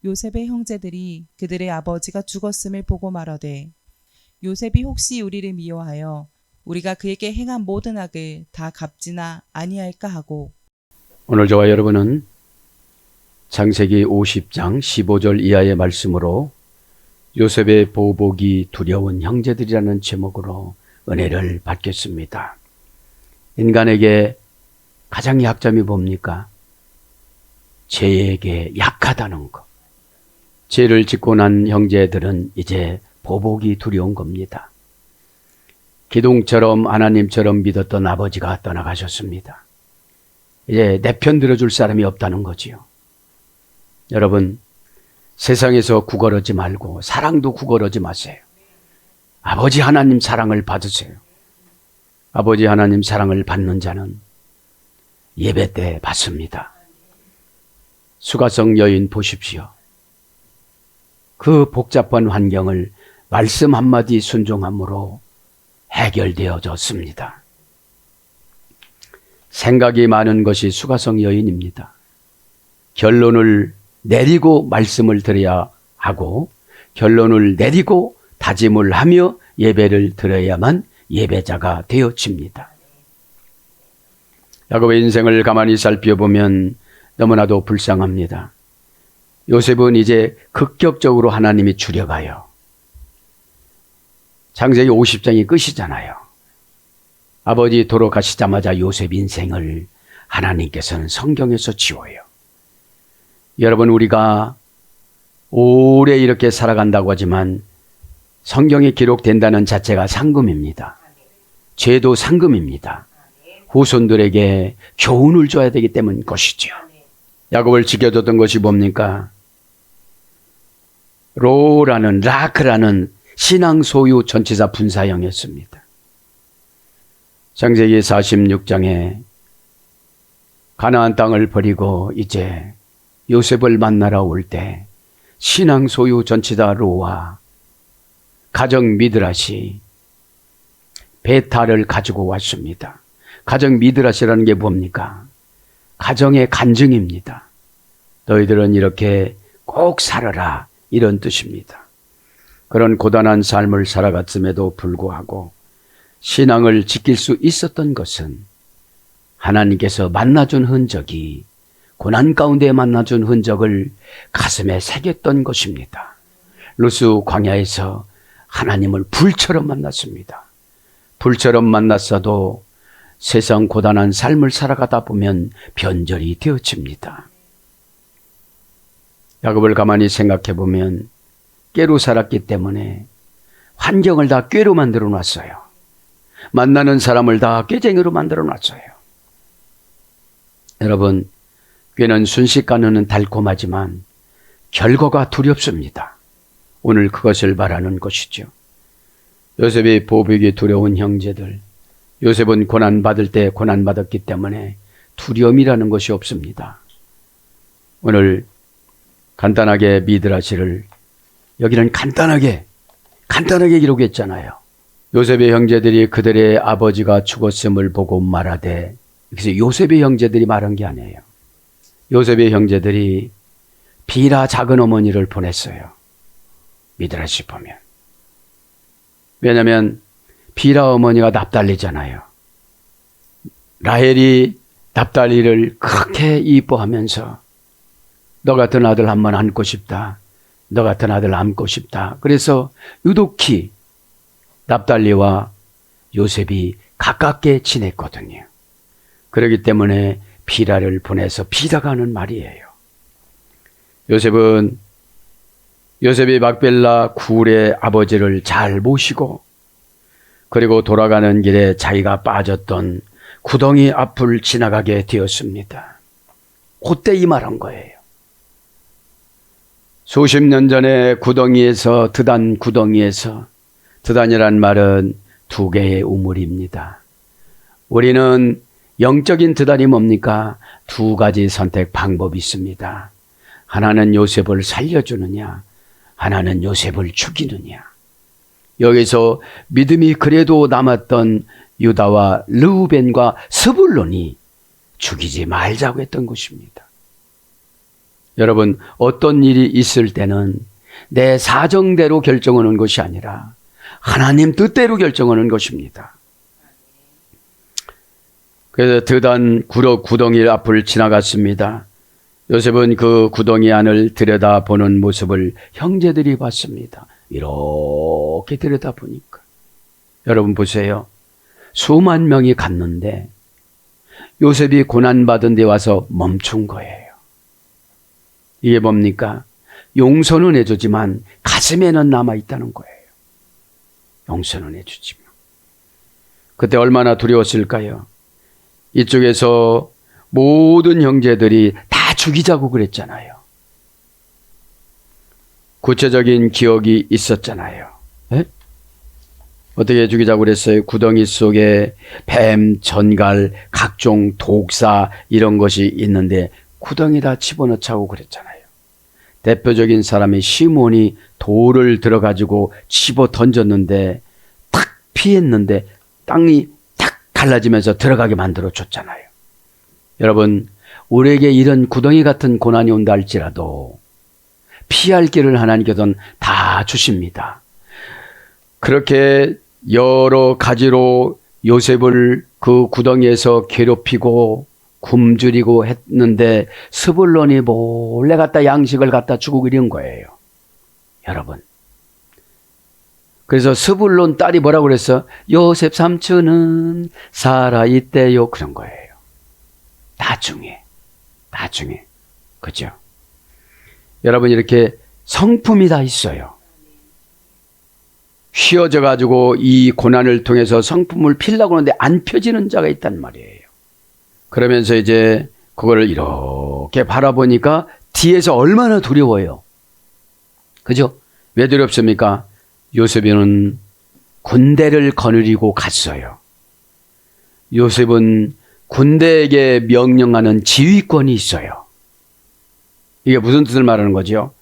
요셉의 형제들이 그들의 아버지가 죽었음을 보고 말하되 요셉이 혹시 우리를 미워하여 우리가 그에게 행한 모든 악을 다 갚지나 아니할까 하고. 오늘 저와 여러분은 창세기 50장 15절 이하의 말씀으로 요셉의 보복이 두려운 형제들이라는 제목으로 은혜를 받겠습니다. 인간에게 가장 약점이 뭡니까? 죄에게 약하다는 것. 죄를 짓고 난 형제들은 이제 보복이 두려운 겁니다. 기둥처럼 하나님처럼 믿었던 아버지가 떠나가셨습니다. 이제 내 편 들어줄 사람이 없다는 거지요. 여러분, 세상에서 구걸하지 말고 사랑도 구걸하지 마세요. 아버지 하나님 사랑을 받으세요. 아버지 하나님 사랑을 받는 자는 예배 때 받습니다. 수가성 여인 보십시오. 그 복잡한 환경을 말씀 한마디 순종함으로 해결되어졌습니다. 생각이 많은 것이 수가성 여인입니다. 결론을 내리고 말씀을 드려야 하고 결론을 내리고 다짐을 하며 예배를 드려야만 예배자가 되어집니다. 야곱의 인생을 가만히 살펴보면 너무나도 불쌍합니다. 요셉은 이제 급격적으로 하나님이 줄여가요. 창세기 50장이 끝이잖아요. 아버지 돌아가시자마자 요셉 인생을 하나님께서는 성경에서 지워요. 여러분, 우리가 오래 이렇게 살아간다고 하지만 성경에 기록된다는 자체가 상금입니다. 죄도 상금입니다. 후손들에게 교훈을 줘야 되기 때문인 것이죠. 야곱을 지켜줬던 것이 뭡니까? 라크라는 신앙 소유 전치사 분사형이었습니다. 창세기 46장에 가나안 땅을 버리고 이제 요셉을 만나러 올 때 신앙 소유 전치사 로와 가정 미드라시 베타를 가지고 왔습니다. 가정 미드라시라는 게 뭡니까? 가정의 간증입니다. 너희들은 이렇게 꼭 살아라, 이런 뜻입니다. 그런 고단한 삶을 살아갔음에도 불구하고 신앙을 지킬 수 있었던 것은 하나님께서 만나준 흔적이, 고난 가운데 만나준 흔적을 가슴에 새겼던 것입니다. 루스 광야에서 하나님을 불처럼 만났습니다. 불처럼 만났어도 세상 고단한 삶을 살아가다 보면 변절이 되어집니다. 야곱을 가만히 생각해 보면 꾀로 살았기 때문에 환경을 다 꾀로 만들어 놨어요. 만나는 사람을 다 꾀쟁이로 만들어 놨어요. 여러분, 꾀는 순식간에는 달콤하지만 결과가 두렵습니다. 오늘 그것을 말하는 것이죠. 요셉의 보복이 두려운 형제들, 요셉은 고난받을 때 고난받았기 때문에 두려움이라는 것이 없습니다. 오늘 간단하게 미드라시를 여기는 간단하게 기록했잖아요. 요셉의 형제들이 그들의 아버지가 죽었음을 보고 말하되, 그래서 요셉의 형제들이 말한 게 아니에요. 요셉의 형제들이 비라 작은 어머니를 보냈어요. 미드라시 보면. 왜냐하면 비라 어머니가 납달리잖아요. 라헬이 납달리를 그렇게 이뻐하면서 너 같은 아들 한번 안고 싶다. 너 같은 아들 안고 싶다. 그래서 유독히 납달리와 요셉이 가깝게 지냈거든요. 그렇기 때문에 비라를 보내서 비라가 하는 말이에요. 요셉이 막벨라 굴의 아버지를 잘 모시고 그리고 돌아가는 길에 자기가 빠졌던 구덩이 앞을 지나가게 되었습니다. 그때 이 말한 거예요. 수십 년 전에 드단이란 말은 두 개의 우물입니다. 우리는 영적인 드단이 뭡니까? 두 가지 선택 방법이 있습니다. 하나는 요셉을 살려주느냐, 하나는 요셉을 죽이느냐. 여기서 믿음이 그래도 남았던 유다와 르우벤과 스불론이 죽이지 말자고 했던 것입니다. 여러분, 어떤 일이 있을 때는 내 사정대로 결정하는 것이 아니라 하나님 뜻대로 결정하는 것입니다. 그래서 드단 구덩이 앞을 지나갔습니다. 요셉은 그 구덩이 안을 들여다보는 모습을 형제들이 봤습니다. 이렇게 들여다보니까 여러분 보세요. 수만 명이 갔는데 요셉이 고난받은 데 와서 멈춘 거예요. 이게 뭡니까? 용서는 해주지만 가슴에는 남아있다는 거예요. 용서는 해주지만. 그때 얼마나 두려웠을까요? 이쪽에서 모든 형제들이 다 죽이자고 그랬잖아요. 구체적인 기억이 있었잖아요. 에? 어떻게 죽이자고 그랬어요? 구덩이 속에 뱀, 전갈, 각종 독사 이런 것이 있는데 구덩이다 집어넣자고 그랬잖아요. 대표적인 사람이 시몬이 돌을 들어가지고 집어 던졌는데 탁 피했는데 땅이 탁 갈라지면서 들어가게 만들어 줬잖아요. 여러분, 우리에게 이런 구덩이 같은 고난이 온다 할지라도 피할 길을 하나님께서는 다 주십니다. 그렇게 여러 가지로 요셉을 그 구덩이에서 괴롭히고 굶주리고 했는데 스불론이 몰래 갖다 양식을 갖다 주고 그런 거예요. 여러분. 그래서 스불론 딸이 뭐라고 그랬어? 요셉 삼촌은 살아있대요. 그런 거예요. 나중에. 그죠? 여러분, 이렇게 성품이 다 있어요. 휘어져 가지고 이 고난을 통해서 성품을 피려고 하는데 안 펴지는 자가 있단 말이에요. 그러면서 이제 그거를 이렇게 바라보니까 뒤에서 얼마나 두려워요. 그죠? 왜 두렵습니까? 요셉은 군대를 거느리고 갔어요. 요셉은 군대에게 명령하는 지휘권이 있어요. 이게 무슨 뜻을 말하는 거죠?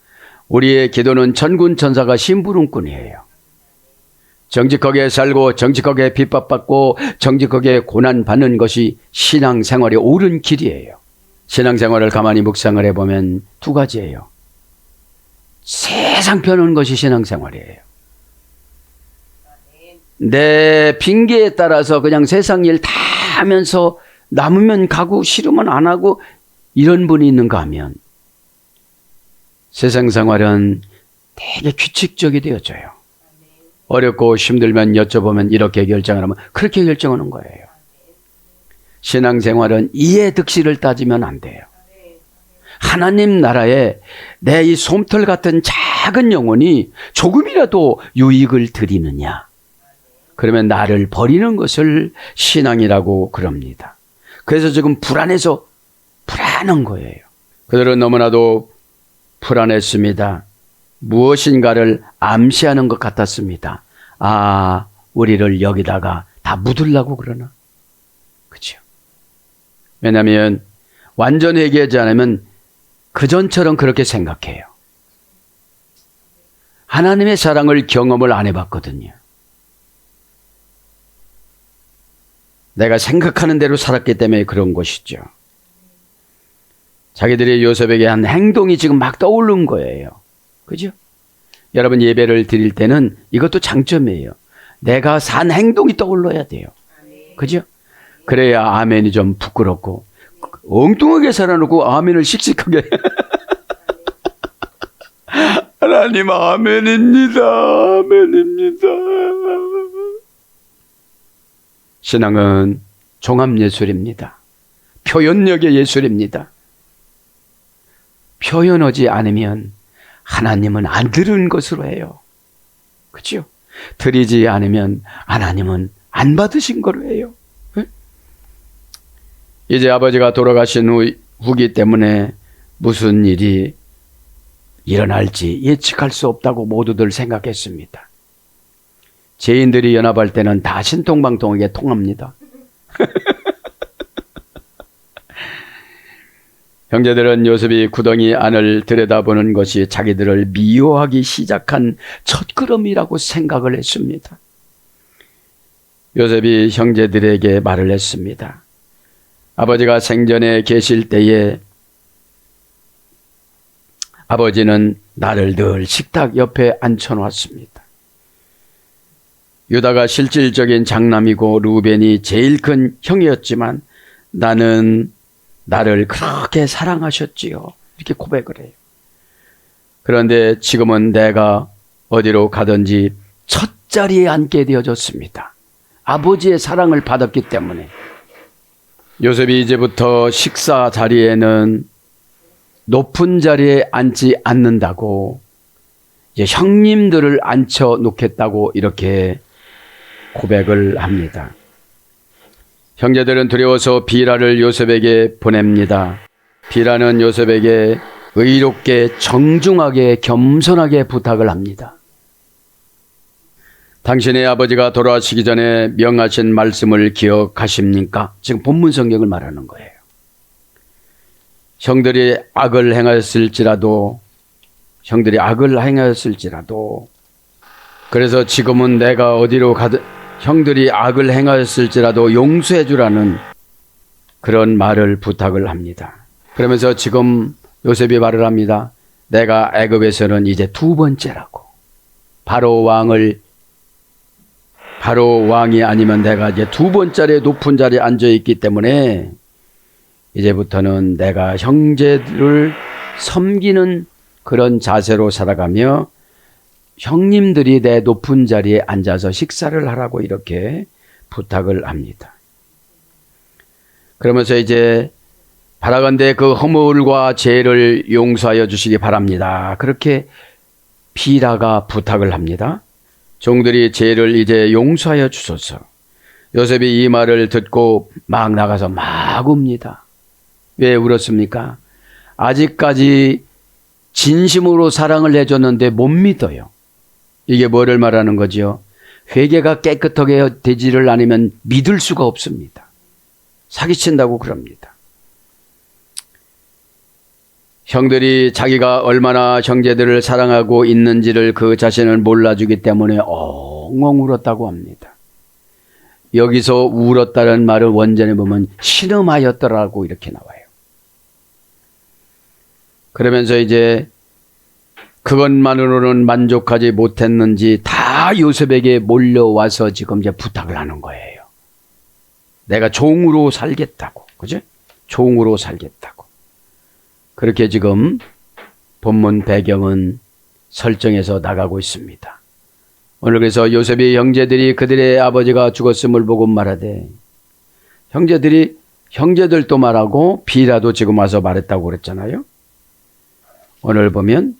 우리의 기도는 천군 천사가 심부름꾼이에요. 정직하게 살고 정직하게 핍박받고 정직하게 고난받는 것이 신앙생활의 옳은 길이에요. 신앙생활을 가만히 묵상을 해보면 두 가지예요. 세상 펴는 것이 신앙생활이에요. 내 핑계에 따라서 그냥 세상 일 다 하면서 남으면 가고 싫으면 안 하고 이런 분이 있는가 하면 세상 생활은 되게 규칙적이 되어져요. 어렵고 힘들면 여쭤보면 이렇게 결정을 하면 그렇게 결정하는 거예요. 신앙생활은 이해 득실을 따지면 안 돼요. 하나님 나라에 내 이 솜털 같은 작은 영혼이 조금이라도 유익을 드리느냐, 그러면 나를 버리는 것을 신앙이라고 그럽니다. 그래서 지금 불안해서 불안한 거예요. 그들은 너무나도 불안했습니다. 무엇인가를 암시하는 것 같았습니다. 아, 우리를 여기다가 다 묻으려고 그러나? 그렇죠? 왜냐하면 완전 회개하지 않으면 그전처럼 그렇게 생각해요. 하나님의 사랑을 경험을 안 해봤거든요. 내가 생각하는 대로 살았기 때문에 그런 것이죠. 자기들이 요셉에게 한 행동이 지금 막 떠오른 거예요. 그죠? 여러분, 예배를 드릴 때는 이것도 장점이에요. 내가 산 행동이 떠올라야 돼요. 그죠? 그래야 아멘이 좀 부끄럽고, 엉뚱하게 살아놓고 아멘을 씩씩하게. 하나님 아멘입니다. 아멘입니다. 신앙은 종합예술입니다. 표현력의 예술입니다. 표현하지 않으면 하나님은 안 들은 것으로 해요. 그렇죠? 드리지 않으면 하나님은 안 받으신 거로 해요. 네? 이제 아버지가 돌아가신 후기 때문에 무슨 일이 일어날지 예측할 수 없다고 모두들 생각했습니다. 죄인들이 연합할 때는 다 신통방통하게 통합니다. 형제들은 요셉이 구덩이 안을 들여다보는 것이 자기들을 미워하기 시작한 첫걸음이라고 생각을 했습니다. 요셉이 형제들에게 말을 했습니다. 아버지가 생전에 계실 때에 아버지는 나를 늘 식탁 옆에 앉혀놓았습니다. 유다가 실질적인 장남이고 루벤이 제일 큰 형이었지만 나는 나를 그렇게 사랑하셨지요. 이렇게 고백을 해요. 그런데 지금은 내가 어디로 가든지 첫 자리에 앉게 되어졌습니다. 아버지의 사랑을 받았기 때문에. 요셉이 이제부터 식사 자리에는 높은 자리에 앉지 않는다고, 이제 형님들을 앉혀 놓겠다고 이렇게 고백을 합니다. 형제들은 두려워서 비라를 요셉에게 보냅니다. 비라는 요셉에게 의롭게 정중하게 겸손하게 부탁을 합니다. 당신의 아버지가 돌아가시기 전에 명하신 말씀을 기억하십니까? 지금 본문 성경을 말하는 거예요. 형들이 악을 행하였을지라도 그래서 지금은 내가 어디로 가든 형들이 악을 행하였을지라도 용서해 주라는 그런 말을 부탁을 합니다. 그러면서 지금 요셉이 말을 합니다. 내가 애굽에서는 이제 두 번째라고. 바로 왕이 아니면 내가 이제 두 번째 높은 자리에 앉아 있기 때문에 이제부터는 내가 형제들을 섬기는 그런 자세로 살아가며 형님들이 내 높은 자리에 앉아서 식사를 하라고 이렇게 부탁을 합니다. 그러면서 이제 바라건대 그 허물과 죄를 용서하여 주시기 바랍니다. 그렇게 비라가 부탁을 합니다. 종들이 죄를 이제 용서하여 주소서. 요셉이 이 말을 듣고 막 나가서 막 웁니다. 왜 울었습니까? 아직까지 진심으로 사랑을 해줬는데 못 믿어요. 이게 뭐를 말하는 거죠? 회개가 깨끗하게 되지를 않으면 믿을 수가 없습니다. 사기친다고 그럽니다. 형들이 자기가 얼마나 형제들을 사랑하고 있는지를 그 자신을 몰라주기 때문에 엉엉 울었다고 합니다. 여기서 울었다는 말을 원전에 보면 신음하였더라고 이렇게 나와요. 그러면서 이제 그것만으로는 만족하지 못했는지 다 요셉에게 몰려와서 지금 이제 부탁을 하는 거예요. 내가 종으로 살겠다고. 그죠? 종으로 살겠다고. 그렇게 지금 본문 배경은 설정해서 나가고 있습니다. 오늘 그래서 요셉이 형제들이 그들의 아버지가 죽었음을 보고 말하되, 형제들도 말하고 비라도 지금 와서 말했다고 그랬잖아요. 오늘 보면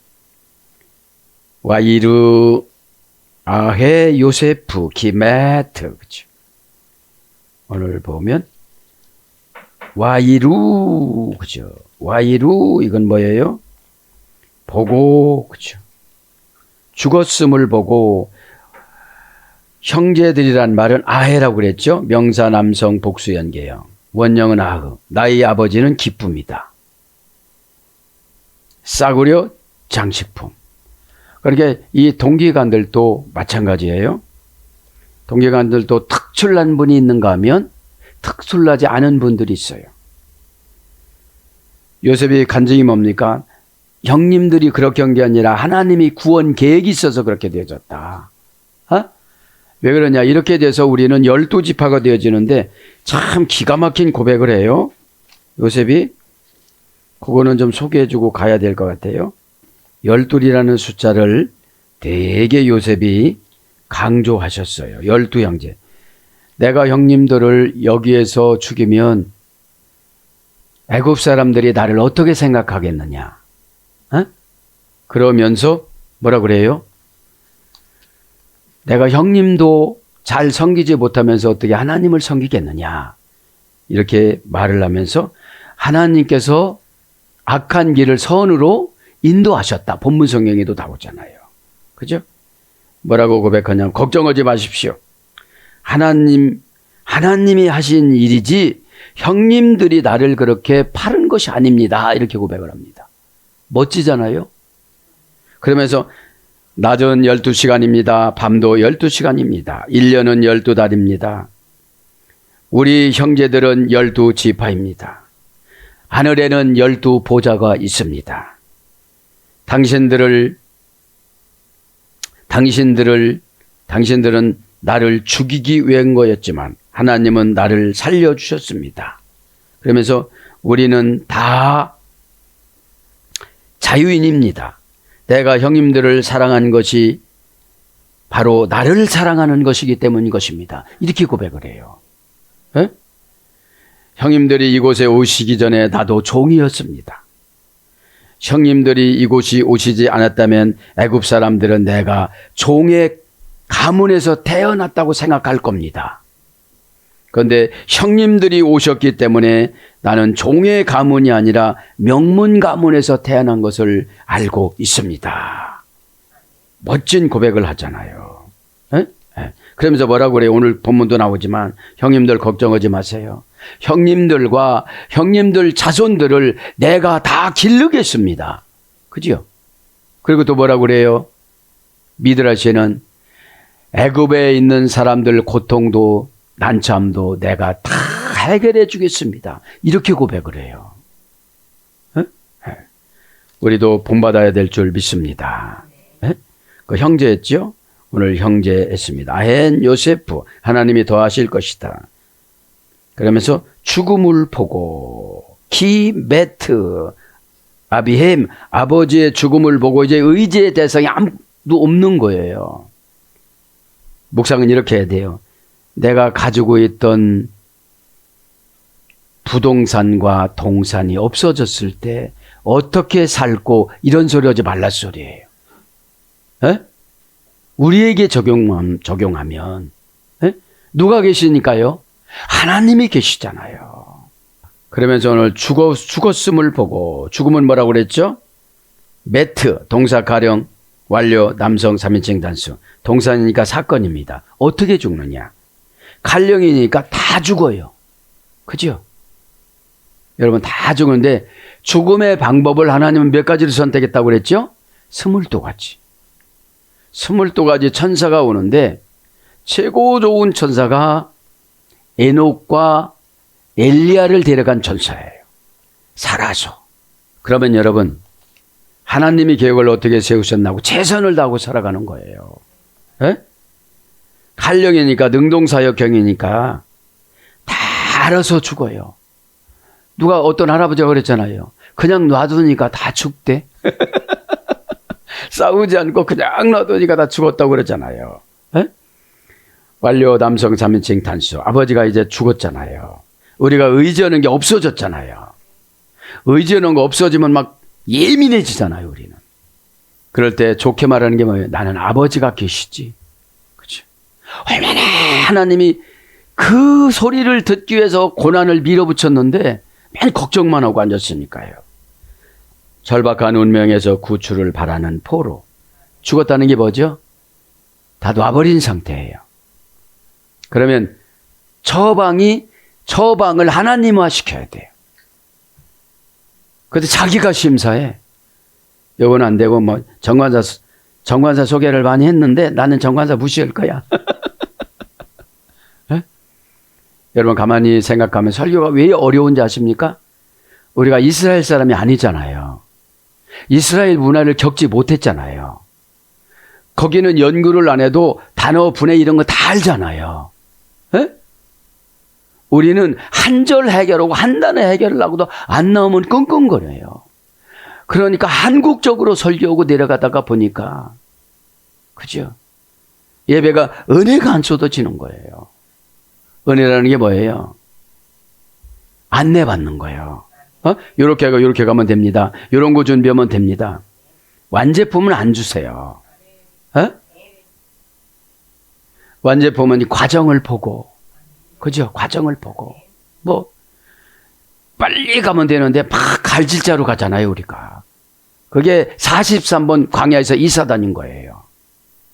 와이르 아헤 요세프 기메트, 그렇죠? 오늘 보면 와이루, 그죠? 와이루 이건 뭐예요? 보고, 그죠? 죽었음을 보고. 형제들이란 말은 아헤라고 그랬죠? 명사 남성 복수 연계형. 원형은 아흐. 나의 아버지는 기쁨이다. 싸구려 장식품. 그러니까 이 동기간들도 마찬가지예요. 동기간들도 특출난 분이 있는가 하면 특출나지 않은 분들이 있어요. 요셉이 간증이 뭡니까? 형님들이 그렇게 한 게 아니라 하나님이 구원 계획이 있어서 그렇게 되어졌다. 왜 그러냐? 이렇게 돼서 우리는 12지파가 되어지는데 참 기가 막힌 고백을 해요. 요셉이. 그거는 좀 소개해주고 가야 될 것 같아요. 12이라는 숫자를 되게 요셉이 강조하셨어요. 12형제. 내가 형님들을 여기에서 죽이면 애굽 사람들이 나를 어떻게 생각하겠느냐. 그러면서 뭐라 그래요? 내가 형님도 잘 섬기지 못하면서 어떻게 하나님을 섬기겠느냐. 이렇게 말을 하면서 하나님께서 악한 길을 선으로 인도하셨다. 본문 성경에도 나오잖아요. 그죠? 뭐라고 고백하냐면 걱정하지 마십시오. 하나님이 하신 일이지 형님들이 나를 그렇게 파는 것이 아닙니다. 이렇게 고백을 합니다. 멋지잖아요. 그러면서 낮은 12시간입니다. 밤도 12시간입니다. 1년은 12달입니다. 우리 형제들은 12지파입니다. 하늘에는 12보좌가 있습니다. 당신들은 나를 죽이기 위한 거였지만 하나님은 나를 살려주셨습니다. 그러면서 우리는 다 자유인입니다. 내가 형님들을 사랑한 것이 바로 나를 사랑하는 것이기 때문인 것입니다. 이렇게 고백을 해요. 에? 형님들이 이곳에 오시기 전에 나도 종이었습니다. 형님들이 이곳이 오시지 않았다면 애굽 사람들은 내가 종의 가문에서 태어났다고 생각할 겁니다. 그런데 형님들이 오셨기 때문에 나는 종의 가문이 아니라 명문 가문에서 태어난 것을 알고 있습니다. 멋진 고백을 하잖아요. 에? 에. 그러면서 뭐라고 그래요? 오늘 본문도 나오지만 형님들 걱정하지 마세요. 형님들과 형님들 자손들을 내가 다 기르겠습니다. 그죠? 그리고 또 뭐라고 그래요? 미드라시에는 애굽에 있는 사람들 고통도 난참도 내가 다 해결해 주겠습니다. 이렇게 고백을 해요. 에? 에. 우리도 본받아야 될 줄 믿습니다. 에? 그 형제였죠? 오늘 형제했습니다. 아헨 요세프 하나님이 더하실 것이다. 그러면서 죽음을 보고 기메트 아비햄 아버지의 죽음을 보고 이제 의지의 대상이 아무도 없는 거예요. 묵상은 이렇게 해야 돼요. 내가 가지고 있던 부동산과 동산이 없어졌을 때 어떻게 살고 이런 소리 하지 말란 소리예요. 에? 우리에게 적용하면 에? 누가 계시니까요? 하나님이 계시잖아요. 그러면서 오늘 죽었음을 보고 죽음은 뭐라고 그랬죠? 매트 동사 가령 완료 남성 3인칭 단수 동사니까 사건입니다. 어떻게 죽느냐? 칼령이니까 다 죽어요. 그죠? 여러분 다 죽는데 죽음의 방법을 하나님은 몇 가지를 선택했다고 그랬죠? 22가지. 22가지 천사가 오는데 최고 좋은 천사가 에녹과 엘리야를 데려간 천사예요. 살아서. 그러면 여러분 하나님이 계획을 어떻게 세우셨나고 최선을 다하고 살아가는 거예요. 에? 칼령이니까 능동사역형이니까 다 알아서 죽어요. 누가 어떤 할아버지가 그랬잖아요. 그냥 놔두니까 다 죽대. 싸우지 않고 그냥 놔두니까 다 죽었다고 그랬잖아요. 에? 완료 남성 3인칭 단수. 아버지가 이제 죽었잖아요. 우리가 의지하는 게 없어졌잖아요. 의지하는 거 없어지면 막 예민해지잖아요, 우리는. 그럴 때 좋게 말하는 게 뭐예요? 나는 아버지가 계시지. 그렇죠? 얼마나 하나님이 그 소리를 듣기 위해서 고난을 밀어붙였는데 맨 걱정만 하고 앉았으니까요. 절박한 운명에서 구출을 바라는 포로. 죽었다는 게 뭐죠? 다 놔버린 상태예요. 그러면 처방을 하나님화 시켜야 돼요. 근데 자기가 심사해. 이건 안 되고 뭐 정관사 소개를 많이 했는데 나는 정관사 무시할 거야. 네? 여러분 가만히 생각하면 설교가 왜 어려운지 아십니까? 우리가 이스라엘 사람이 아니잖아요. 이스라엘 문화를 겪지 못했잖아요. 거기는 연구를 안 해도 단어 분해 이런 거 다 알잖아요. 네? 우리는 한 절 해결하고 한 단어 해결하고도 안 나오면 끙끙거려요. 그러니까 한국적으로 설교하고 내려가다가 보니까 그죠? 예배가 은혜가 안 쏟아지는 거예요. 은혜라는 게 뭐예요? 안내받는 거예요. 요렇게 하고 요렇게 가면 됩니다. 요런 거 준비하면 됩니다. 완제품은 안 주세요. 완제품은 이 과정을 보고 그죠? 과정을 보고 뭐 빨리 가면 되는데 막 갈질자로 가잖아요, 우리가. 그게 43번 광야에서 이사 다닌 거예요.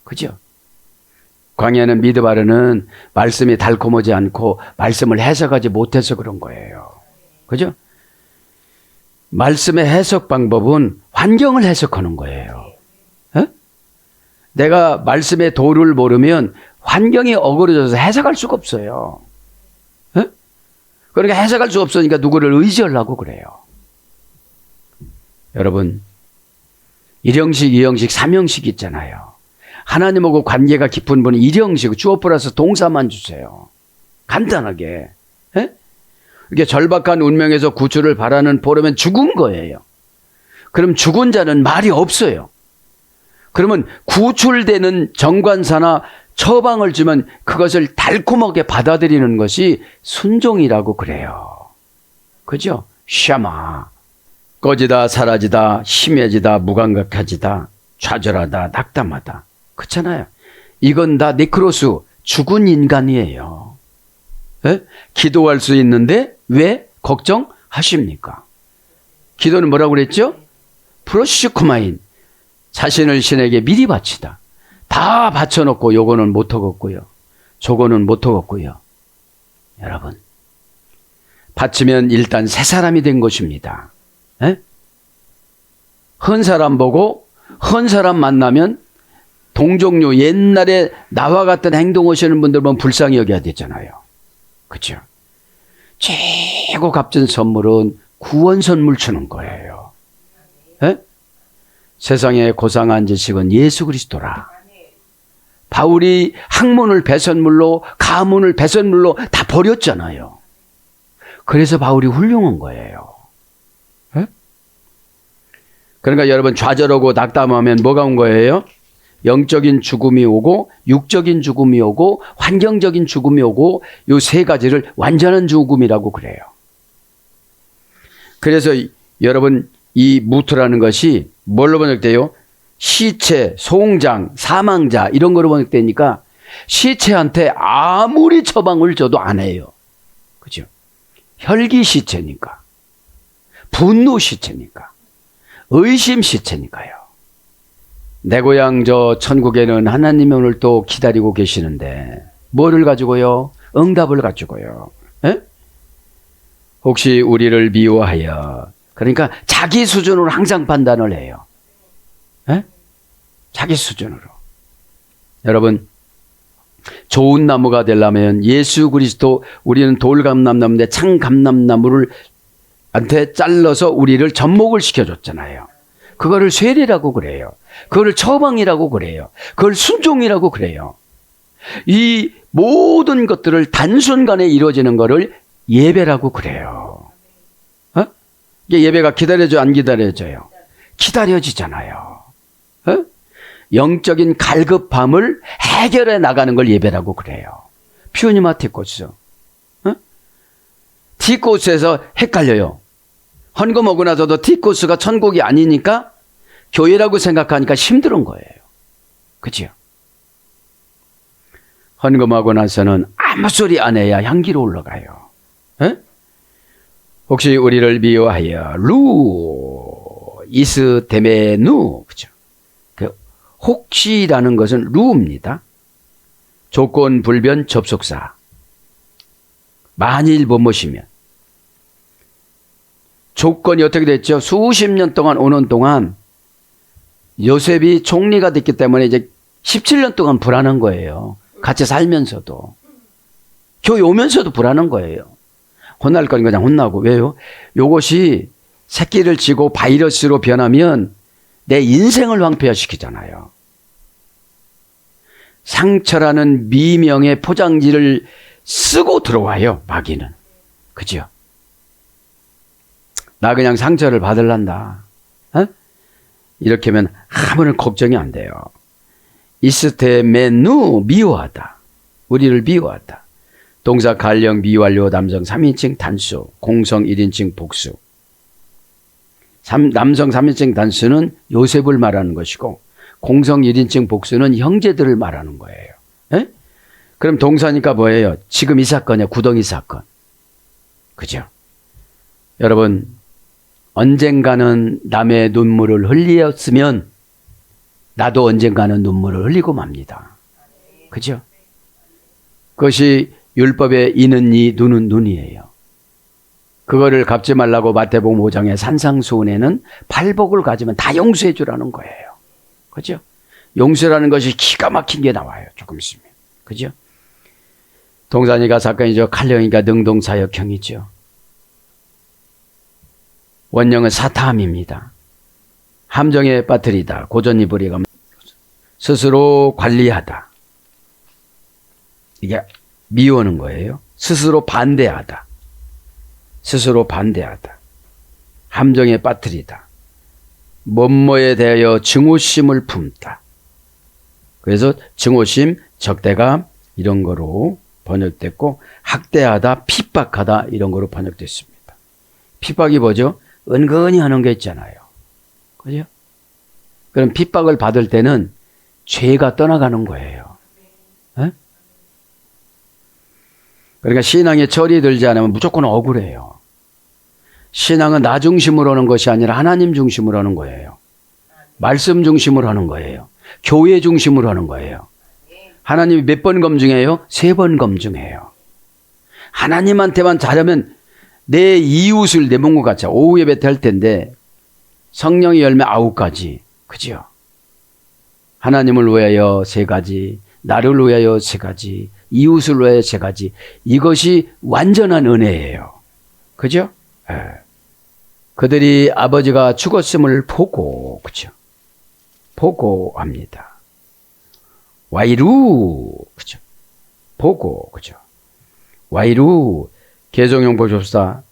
그죠? 광야는 미드바르는 말씀이 달콤하지 않고 말씀을 해석하지 못해서 그런 거예요. 그죠? 말씀의 해석 방법은 환경을 해석하는 거예요. 에? 내가 말씀의 도를 모르면 환경이 어그러져서 해석할 수가 없어요. 에? 그러니까 해석할 수 없으니까 누구를 의지하려고 그래요. 여러분, 일형식, 이형식, 삼형식 있잖아요. 하나님하고 관계가 깊은 분은 일형식, 주어 플러스 동사만 주세요. 간단하게. 예? 이게 절박한 운명에서 구출을 바라는 보려면 죽은 거예요. 그럼 죽은 자는 말이 없어요. 그러면 구출되는 정관사나 처방을 주면 그것을 달콤하게 받아들이는 것이 순종이라고 그래요. 그죠? 샤마. 꺼지다, 사라지다, 심해지다, 무감각해지다, 좌절하다, 낙담하다. 그렇잖아요. 이건 다 네크로스, 죽은 인간이에요. 에? 기도할 수 있는데 왜 걱정하십니까? 기도는 뭐라고 그랬죠? 프로시코마인. 자신을 신에게 미리 바치다. 다 바쳐놓고 요거는 못하겠고요. 저거는 못하겠고요. 여러분, 바치면 일단 새 사람이 된 것입니다. 에? 헌 사람 보고 헌 사람 만나면 동종류 옛날에 나와 같은 행동하시는 분들 보면 불쌍히 여겨야 되잖아요. 그렇죠? 최고 값진 선물은 구원 선물 주는 거예요. 에? 세상의 고상한 지식은 예수 그리스도라. 바울이 학문을 배선물로 가문을 배선물로 다 버렸잖아요. 그래서 바울이 훌륭한 거예요. 에? 그러니까 여러분 좌절하고 낙담하면 뭐가 온 거예요? 영적인 죽음이 오고 육적인 죽음이 오고 환경적인 죽음이 오고 이 세 가지를 완전한 죽음이라고 그래요. 그래서 여러분 이 무트라는 것이 뭘로 번역돼요? 시체, 송장, 사망자 이런 거로 번역되니까 시체한테 아무리 처방을 줘도 안 해요. 그죠? 혈기 시체니까, 분노 시체니까, 의심 시체니까요. 내 고향 저 천국에는 하나님이 오늘 또 기다리고 계시는데 뭐를 가지고요? 응답을 가지고요. 에? 혹시 우리를 미워하여, 그러니까 자기 수준으로 항상 판단을 해요. 에? 자기 수준으로. 여러분, 좋은 나무가 되려면 예수 그리스도, 우리는 돌감람나무인데 창감람나무를 한테 잘라서 우리를 접목을 시켜줬잖아요. 그거를 쇠리라고 그래요. 그걸 처방이라고 그래요. 그걸 순종이라고 그래요. 이 모든 것들을 단순간에 이루어지는 거를 예배라고 그래요. 어? 이게 예배가 기다려져 안 기다려져요? 기다려지잖아요. 어? 영적인 갈급함을 해결해 나가는 걸 예배라고 그래요. 퓨니마 티코스. 어? 티코스에서 헷갈려요. 헌금하고 나서도 티코스가 천국이 아니니까 교회라고 생각하니까 힘든 거예요. 그죠? 헌금하고 나서는 아무 소리 안 해야 향기로 올라가요. 에? 혹시 우리를 미워하여 루 이스 데메누, 그죠? 그 혹시라는 것은 루입니다. 조건 불변 접속사. 만일 못 모시면. 조건이 어떻게 됐죠? 수십 년 동안 오는 동안 요셉이 총리가 됐기 때문에 이제 17년 동안 불안한 거예요. 같이 살면서도. 교회 오면서도 불안한 거예요. 혼날 건 그냥 혼나고. 왜요? 요것이 새끼를 쥐고 바이러스로 변하면 내 인생을 황폐화시키잖아요. 상처라는 미명의 포장지를 쓰고 들어와요, 마귀는. 그죠? 나 그냥 상처를 받을란다. 어? 이렇게 하면 아무런 걱정이 안 돼요. 이스테메누, 미워하다. 우리를 미워하다. 동사 갈령 미완료 남성 3인칭 단수, 공성 1인칭 복수. 남성 3인칭 단수는 요셉을 말하는 것이고 공성 1인칭 복수는 형제들을 말하는 거예요. 에? 그럼 동사니까 뭐예요? 지금 이 사건이야. 구덩이 사건. 그죠? 여러분, 언젠가는 남의 눈물을 흘렸으면 나도 언젠가는 눈물을 흘리고 맙니다. 그죠? 그것이 율법의 이는 이, 눈은 눈이에요. 그거를 갚지 말라고 마태복음 5장의 산상수훈에는 발복을 가지면 다 용서해 주라는 거예요. 그죠? 용서라는 것이 기가 막힌 게 나와요. 조금 있으면. 그죠? 동산이가 사건이죠. 칼령이가 능동사역형이죠. 원령은 사탐입니다. 함정에 빠뜨리다. 고전이불이 가면 스스로 관리하다. 이게 미워하는 거예요. 스스로 반대하다. 스스로 반대하다. 함정에 빠뜨리다. 뭐뭐에 대하여 증오심을 품다. 그래서 증오심, 적대감 이런 거로 번역됐고, 학대하다, 핍박하다 이런 거로 번역됐습니다. 핍박이 뭐죠? 은근히 하는 게 있잖아요. 그죠? 그럼 핍박을 받을 때는 죄가 떠나가는 거예요. 에? 그러니까 신앙에 철이 들지 않으면 무조건 억울해요. 신앙은 나 중심으로 하는 것이 아니라 하나님 중심으로 하는 거예요. 말씀 중심으로 하는 거예요. 교회 중심으로 하는 거예요. 하나님이 몇 번 검증해요? 3번 검증해요. 하나님한테만 잘하면 내 이웃을 내 몸과 같이 오후 예배 때 할 텐데 성령의 열매 9가지. 그죠? 하나님을 위하여 3가지, 나를 위하여 3가지, 이웃을 위하여 3가지. 이것이 완전한 은혜예요. 그죠? 예. 그들이 아버지가 죽었음을 보고, 그죠? 보고 합니다. 와이루, 그죠? 보고, 그죠? 와이루, 개종용 보십시다.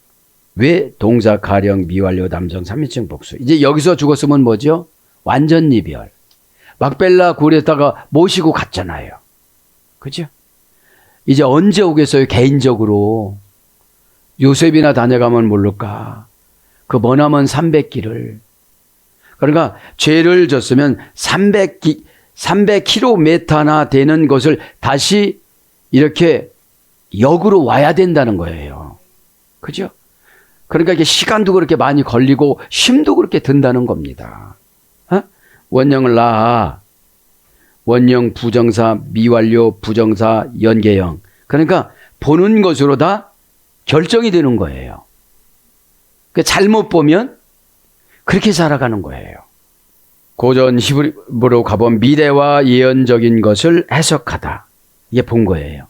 왜 동사 가령 미완료 남성 3인칭 복수. 이제 여기서 죽었으면 뭐죠? 완전 이별. 막벨라 굴에다가 모시고 갔잖아요. 그죠? 이제 언제 오겠어요? 개인적으로. 요셉이나 다녀가면 모를까. 그 머나먼 300길을. 그러니까 죄를 졌으면 300km나 되는 것을 다시 이렇게 역으로 와야 된다는 거예요. 그죠? 그러니까 이게 시간도 그렇게 많이 걸리고 힘도 그렇게 든다는 겁니다. 어? 원형을 낳아. 원형 부정사, 미완료 부정사, 연계형. 그러니까 보는 것으로 다 결정이 되는 거예요. 잘못 보면 그렇게 살아가는 거예요. 고전 히브리어로 가본 미래와 예언적인 것을 해석하다. 이게 본 거예요.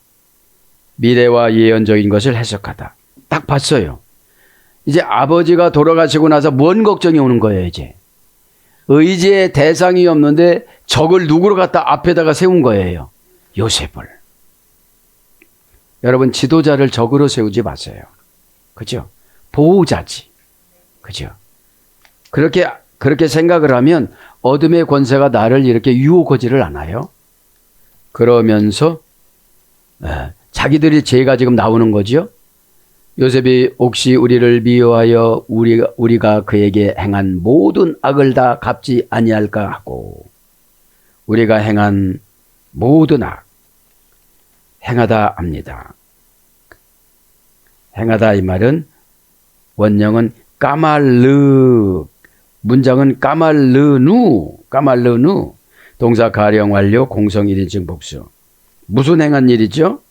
미래와 예언적인 것을 해석하다. 딱 봤어요. 이제 아버지가 돌아가시고 나서 뭔 걱정이 오는 거예요, 이제. 의지의 대상이 없는데 적을 누구로 갖다 앞에다가 세운 거예요. 요셉을. 여러분, 지도자를 적으로 세우지 마세요. 그죠? 보호자지. 그죠? 그렇게 생각을 하면 어둠의 권세가 나를 이렇게 유혹하지를 않아요. 그러면서 자기들이 죄가 지금 나오는 거죠. 요셉이 혹시 우리를 미워하여 우리가 그에게 행한 모든 악을 다 갚지 아니할까 하고, 우리가 행한 모든 악 행하다 합니다. 행하다 이 말은 원형은 까말르, 문장은 까말르누, 동사 가령 완료 공성 1인칭 복수. 무슨 행한 일이죠?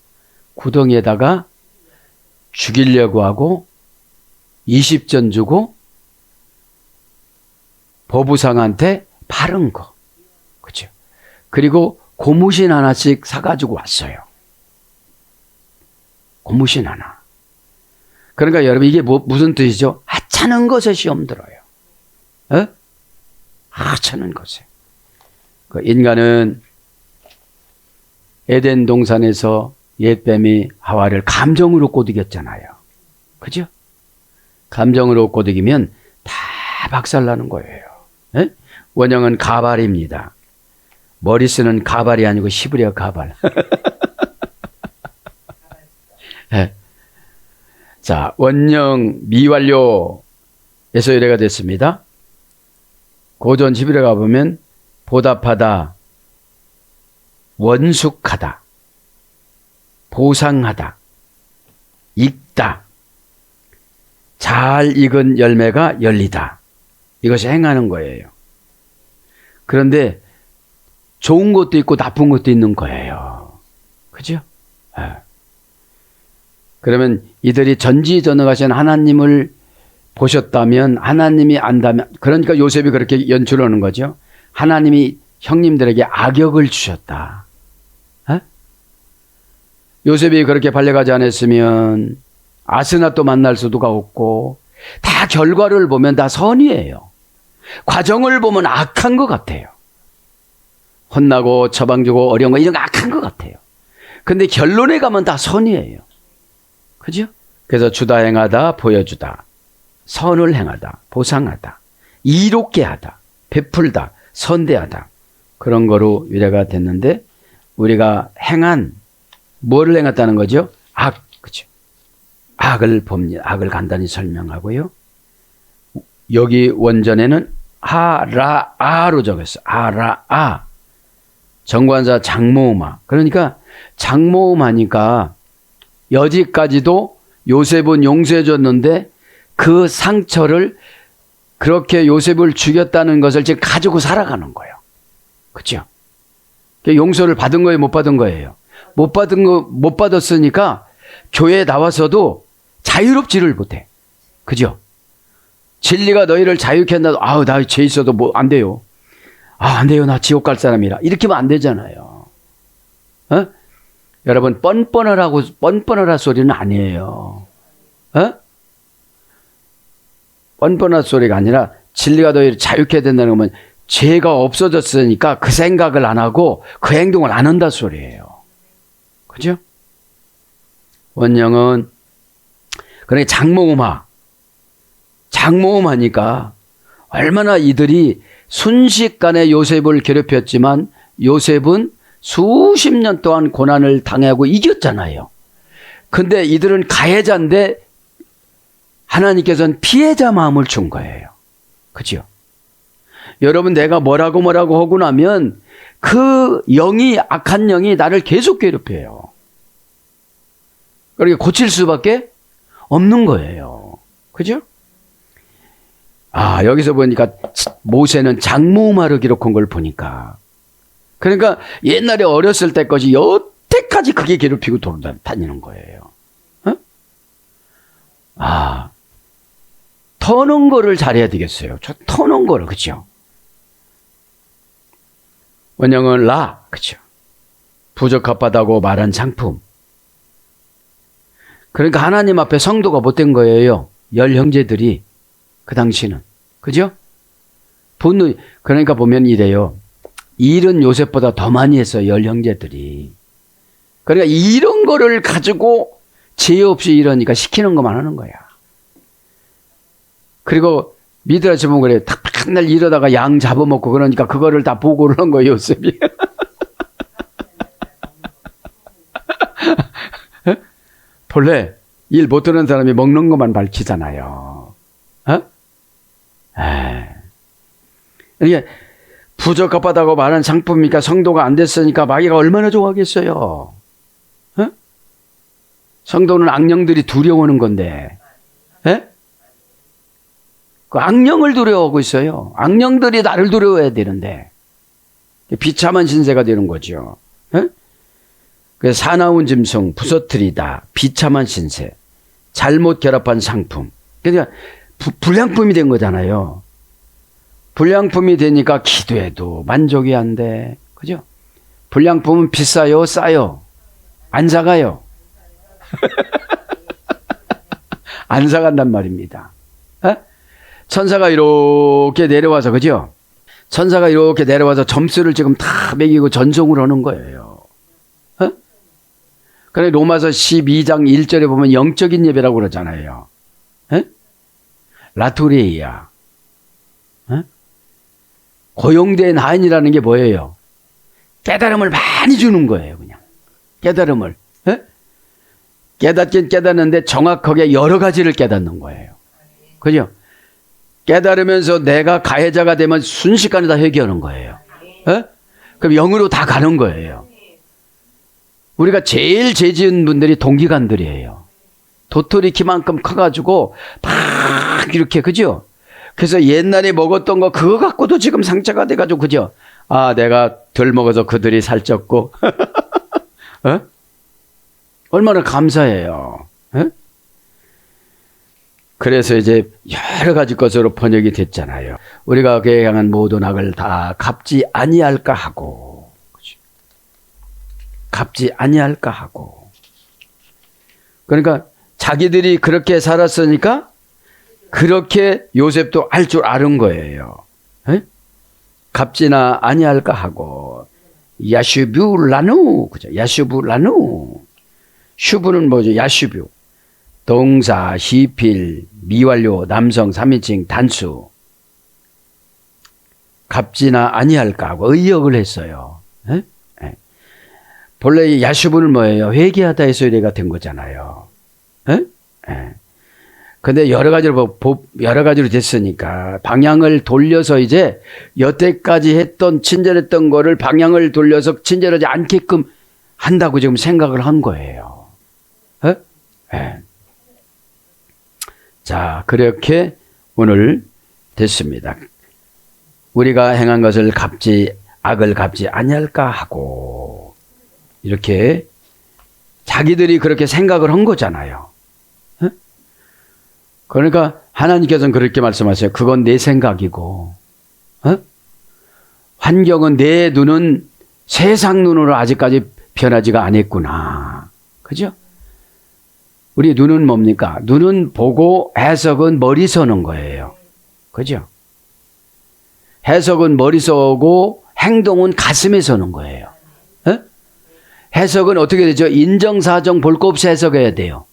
구덩이에다가 죽이려고 하고 20전 주고 보부상한테 팔은 거. 그죠? 그리고 고무신 하나씩 사가지고 왔어요. 고무신 하나. 그러니까 여러분, 이게 무슨 뜻이죠? 하찮은 것에 시험 들어요. 어? 하찮은 것에. 그 인간은 에덴 동산에서 옛뱀이 하와를 감정으로 꼬드겼잖아요. 그죠? 감정으로 꼬드기면 다 박살나는 거예요. 에? 원형은 가발입니다. 머리 쓰는 가발이 아니고 히브리어 가발. 네. 자, 원형 미완료에서 이래가 됐습니다. 고전 히브리어 가보면 보답하다, 원숙하다, 보상하다, 익다, 잘 익은 열매가 열리다. 이것이 행하는 거예요. 그런데 좋은 것도 있고 나쁜 것도 있는 거예요. 그죠? 그러면 이들이 전지전능하신 하나님을 보셨다면, 하나님이 안다면, 그러니까 요셉이 그렇게 연출하는 거죠. 하나님이 형님들에게 악역을 주셨다. 요셉이 그렇게 발려가지 않았으면 아스나또 만날 수도가 없고, 다 결과를 보면 다 선이에요. 과정을 보면 악한 것 같아요. 혼나고 처방 주고 어려운 거 이런 거 악한 것 같아요. 근데 결론에 가면 다 선이에요. 그죠? 그래서 주다 행하다 보여주다, 선을 행하다 보상하다, 이롭게 하다 베풀다 선대하다, 그런 거로 유래가 됐는데, 우리가 행한, 뭐를 행했다는 거죠? 악, 그죠? 악을 봅니다. 악을 간단히 설명하고요. 여기 원전에는 하라아로 적었어요. 하라아. 정관사 장모음하. 그러니까 장모음하니까 여지까지도 요셉은 용서해 줬는데 그 상처를, 그렇게 요셉을 죽였다는 것을 지금 가지고 살아가는 거예요. 그죠? 용서를 받은 거예요, 못 받은 거예요? 못 받았으니까 교회에 나와서도 자유롭지를 못해. 그죠? 진리가 너희를 자유케 한다도, 아우, 나 죄 있어도 뭐 안 돼요. 아, 안 돼요. 나 지옥 갈 사람이라. 이렇게 하면 안 되잖아요. 어? 여러분, 뻔뻔하라 소리는 아니에요. 어? 뻔뻔한 소리가 아니라 진리가 너희를 자유케 된다는 거면 죄가 없어졌으니까 그 생각을 안 하고 그 행동을 안 한다 소리예요. 그죠? 원령은, 그러니까 장모음하니까 얼마나 이들이 순식간에 요셉을 괴롭혔지만 요셉은 수십 년 동안 고난을 당하고 이겼잖아요. 근데 이들은 가해자인데 하나님께서는 피해자 마음을 준 거예요. 그죠? 여러분, 내가 뭐라고 하고 나면 그 영이, 악한 영이 나를 계속 괴롭혀요. 그러니까 고칠 수밖에 없는 거예요. 그죠? 아, 여기서 보니까 모세는 장모음하로 기록한 걸 보니까, 그러니까 옛날에 어렸을 때까지 여태까지 그게 괴롭히고 돌아다니는 거예요. 어? 아, 터는 거를 잘해야 되겠어요. 터는 거를, 그죠? 원형은 그죠? 부적합하다고 말한 상품. 그러니까 하나님 앞에 성도가 못된 거예요. 열 형제들이, 그 당시는. 그죠? 분노, 그러니까 보면 이래요. 일은 요셉보다 더 많이 했어요, 열 형제들이. 그러니까 이런 거를 가지고 죄 없이 이러니까 시키는 것만 하는 거야. 그리고 미드라시 보면 그래. 맨날 이러다가 양 잡아먹고 그러니까 그거를 다 보고를 한 거예요, 요셉이. 본래 일 못하는 사람이 먹는 것만 밝히잖아요. 어? 이게 부적합하다고 말한 상품이니까 성도가 안 됐으니까 마귀가 얼마나 좋아하겠어요. 어? 성도는 악령들이 두려워하는 건데, 에? 그 악령을 두려워하고 있어요. 악령들이 나를 두려워해야 되는데 비참한 신세가 되는 거죠. 에? 그래서 사나운 짐승, 부서뜨리다, 비참한 신세, 잘못 결합한 상품. 그러니까 불량품이 된 거잖아요. 불량품이 되니까 기도해도 만족이 안 돼. 그죠? 불량품은 비싸요, 싸요? 안 사가요. 안 사간단 말입니다. 에? 천사가 이렇게 내려와서, 그죠? 천사가 이렇게 내려와서 점수를 지금 다 매기고 전송을 하는 거예요. 어? 그래, 로마서 12장 1절에 보면 영적인 예배라고 그러잖아요. 에? 라토레이야. 에? 고용된 하인이라는 게 뭐예요? 깨달음을 많이 주는 거예요, 그냥. 깨달음을. 에? 깨닫긴 깨닫는데 정확하게 여러 가지를 깨닫는 거예요. 그죠? 깨달으면서 내가 가해자가 되면 순식간에 다 회개하는 거예요. 에? 그럼 영으로 다 가는 거예요. 우리가 제일 죄 지은 분들이 동기간들이에요. 도토리 키만큼 커가지고 막 이렇게, 그죠? 그래서 옛날에 먹었던 거 그거 갖고도 지금 상처가 돼가지고, 그죠? 아, 내가 덜 먹어서 그들이 살쪘고 에? 얼마나 감사해요. 에? 그래서 이제 여러 가지 것으로 번역이 됐잖아요. 우리가 그에 향한 모든 악을 다 갚지 아니할까 하고, 그치? 갚지 아니할까 하고. 그러니까 자기들이 그렇게 살았으니까 그렇게 요셉도 알 줄 아는 거예요. 갚지나 아니할까 하고 야슈뷰라누 그죠? 야슈브라누 슈브는 뭐죠? 야슈뷰 동사, 시필, 미완료, 남성 3인칭 단수 갚지나 아니할까 하고 의역을 했어요. 에? 에. 본래 야슈브는 뭐예요? 회개하다 해서 이래가 된 거잖아요. 에? 에. 근데 여러 가지로 됐으니까 방향을 돌려서 이제 여태까지 했던 친절했던 거를 방향을 돌려서 친절하지 않게끔 한다고 지금 생각을 한 거예요. 에? 에. 자, 그렇게 오늘 됐습니다. 우리가 행한 것을 악을 갚지 아니할까 하고 이렇게 자기들이 그렇게 생각을 한 거잖아요. 에? 그러니까 하나님께서는 그렇게 말씀하세요. 그건 내 생각이고 환경은 내 눈은 세상 눈으로 아직까지 변하지가 않았구나. 그죠? 우리 눈은 뭡니까? 눈은 보고 해석은 머리 서는 거예요. 그죠? 해석은 머리 서고 행동은 가슴에 서는 거예요. 에? 해석은 어떻게 되죠? 인정사정 볼 거 없이 해석해야 돼요.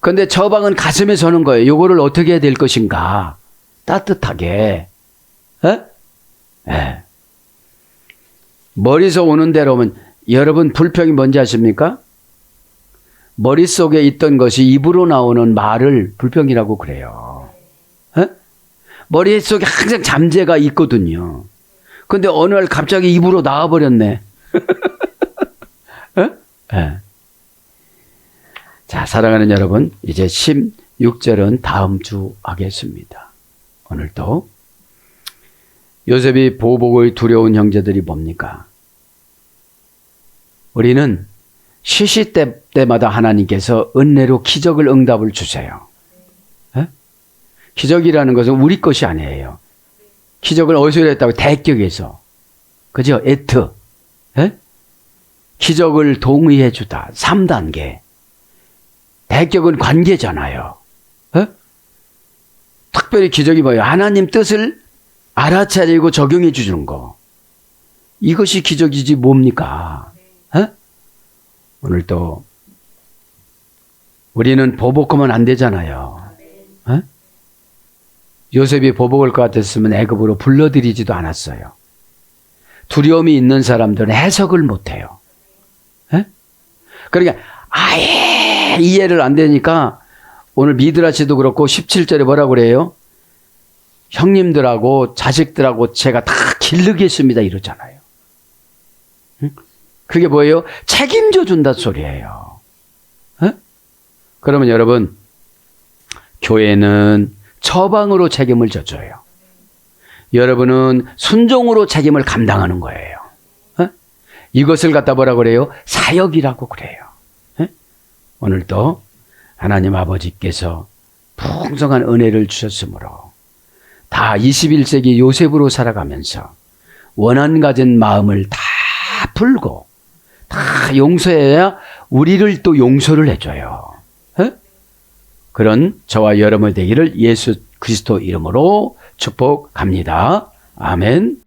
그런데 처방은 가슴에 서는 거예요. 요거를 어떻게 해야 될 것인가? 따뜻하게. 에? 머리서 오는 대로 오면 여러분 불평이 뭔지 아십니까? 머릿속에 있던 것이 입으로 나오는 말을 불평이라고 그래요. 머릿속에 항상 잠재가 있거든요. 근데 어느 날 갑자기 입으로 나와버렸네. 자, 사랑하는 여러분, 이제 16절은 다음 주 하겠습니다. 오늘도 요셉이 보복의 두려운 형제들이 뭡니까? 우리는 시시때때마다 하나님께서 은혜로 기적을 응답을 주세요. 에? 기적이라는 것은 우리 것이 아니에요. 기적을 어디서 했다고? 대격에서. 그죠? 에트. 에? 기적을 동의해 주다. 3단계. 대격은 관계잖아요. 에? 특별히 기적이 뭐예요? 하나님 뜻을 알아차리고 적용해 주는 거. 이것이 기적이지 뭡니까? 에? 오늘도 우리는 보복하면 안 되잖아요. 에? 요셉이 보복할 것 같았으면 애굽으로 불러들이지도 않았어요. 두려움이 있는 사람들은 해석을 못해요. 에? 그러니까 아예 이해를 안 되니까 오늘 미드라시도 그렇고 17절에 뭐라고 그래요? 형님들하고 자식들하고 제가 다 기르겠습니다 이러잖아요. 응? 그게 뭐예요? 책임져 준다 소리예요. 에? 그러면 여러분, 교회는 처방으로 책임을 져줘요. 여러분은 순종으로 책임을 감당하는 거예요. 에? 이것을 갖다 뭐라고 그래요? 사역이라고 그래요. 에? 오늘도 하나님 아버지께서 풍성한 은혜를 주셨으므로 다 21세기 요셉으로 살아가면서 원한 가진 마음을 다 풀고 다 용서해야 우리를 또 용서를 해줘요. 에? 그런 저와 여러분 되기를 예수 그리스도 이름으로 축복합니다. 아멘.